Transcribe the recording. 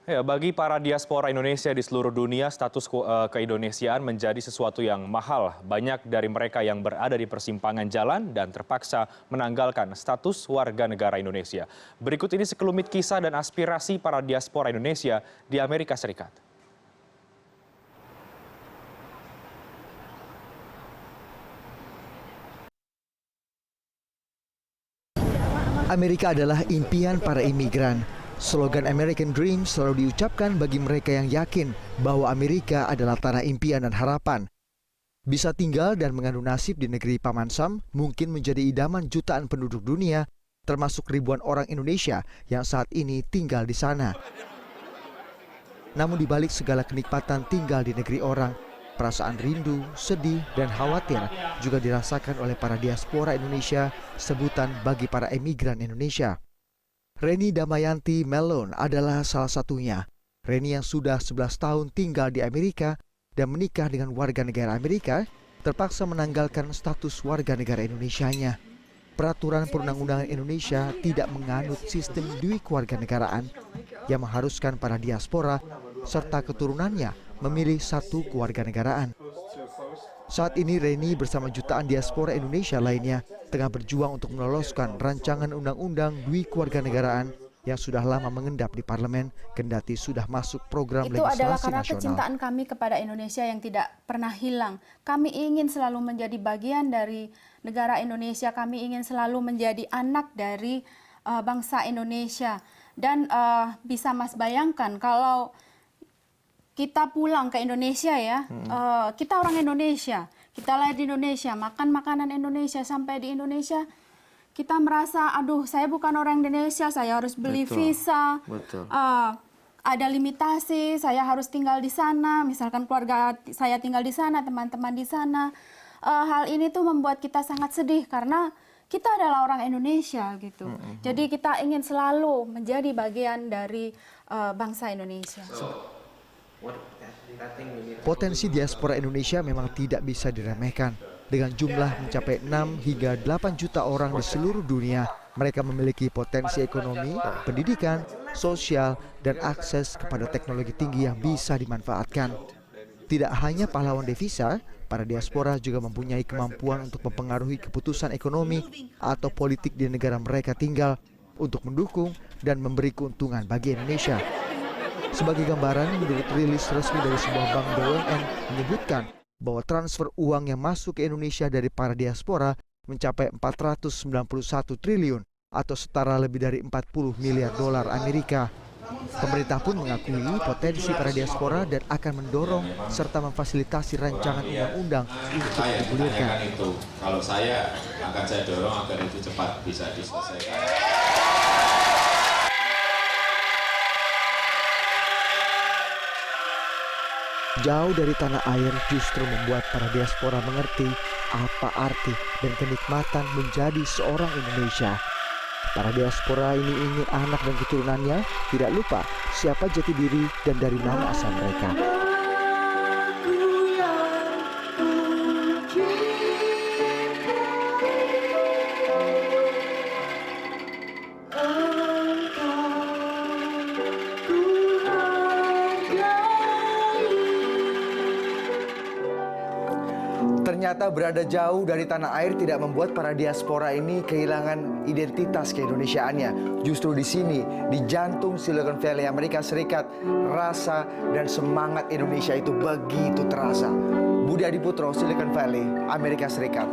Ya, bagi para diaspora Indonesia di seluruh dunia, status keindonesiaan menjadi sesuatu yang mahal. Banyak dari mereka yang berada di persimpangan jalan dan terpaksa menanggalkan status warga negara Indonesia. Berikut ini sekelumit kisah dan aspirasi para diaspora Indonesia di Amerika Serikat. Amerika adalah impian para imigran. Slogan American Dream selalu diucapkan bagi mereka yang yakin bahwa Amerika adalah tanah impian dan harapan. Bisa tinggal dan mengadu nasib di negeri Paman Sam mungkin menjadi idaman jutaan penduduk dunia, termasuk ribuan orang Indonesia yang saat ini tinggal di sana. Namun di balik segala kenikmatan tinggal di negeri orang, perasaan rindu, sedih, dan khawatir juga dirasakan oleh para diaspora Indonesia, sebutan bagi para emigran Indonesia. Reni Damayanti Melon adalah salah satunya. Reni yang sudah 11 tahun tinggal di Amerika dan menikah dengan warga negara Amerika, terpaksa menanggalkan status warga negara Indonesianya. Peraturan perundang-undangan Indonesia tidak menganut sistem kewarganegaraan yang mengharuskan para diaspora serta keturunannya memilih satu kewarganegaraan. Saat ini Reni bersama jutaan diaspora Indonesia lainnya tengah berjuang untuk meloloskan rancangan undang-undang kewarganegaraan yang sudah lama mengendap di parlemen kendati sudah masuk program legislasi nasional. Itu adalah karena kecintaan kami kepada Indonesia yang tidak pernah hilang. Kami ingin selalu menjadi bagian dari negara Indonesia, kami ingin selalu menjadi anak dari bangsa Indonesia. Dan bisa Mas bayangkan kalau kita pulang ke Indonesia ya, kita orang Indonesia, kita lahir di Indonesia, makan makanan Indonesia, sampai di Indonesia kita merasa, aduh saya bukan orang Indonesia, saya harus beli visa, ada limitasi, saya harus tinggal di sana, misalkan keluarga saya tinggal di sana, teman-teman di sana. Hal ini tuh membuat kita sangat sedih karena kita adalah orang Indonesia gitu. Jadi kita ingin selalu menjadi bagian dari bangsa Indonesia. Potensi diaspora Indonesia memang tidak bisa diremehkan. Dengan jumlah mencapai 6 hingga 8 juta orang di seluruh dunia, mereka memiliki potensi ekonomi, pendidikan, sosial, dan akses kepada teknologi tinggi yang bisa dimanfaatkan. Tidak hanya pahlawan devisa, para diaspora juga mempunyai kemampuan untuk mempengaruhi keputusan ekonomi atau politik di negara mereka tinggal untuk mendukung dan memberi keuntungan bagi Indonesia. Sebagai gambaran, menurut rilis resmi dari sebuah bank BUMN menyebutkan bahwa transfer uang yang masuk ke Indonesia dari para diaspora mencapai 491 triliun atau setara lebih dari 40 miliar dolar Amerika. Pemerintah pun mengakui potensi para diaspora dan akan mendorong serta memfasilitasi rancangan undang-undang untuk digulirkan. Kalau saya akan saya dorong agar itu cepat bisa diselesaikan. Jauh dari tanah air justru membuat para diaspora mengerti apa arti dan kenikmatan menjadi seorang Indonesia. Para diaspora ini ingin anak dan keturunannya tidak lupa siapa jati diri dan dari mana asal mereka. Ternyata berada jauh dari tanah air tidak membuat para diaspora ini kehilangan identitas keindonesiaannya. Justru di sini, di jantung Silicon Valley, Amerika Serikat, rasa dan semangat Indonesia itu begitu terasa. Budi Adiputro, Silicon Valley, Amerika Serikat.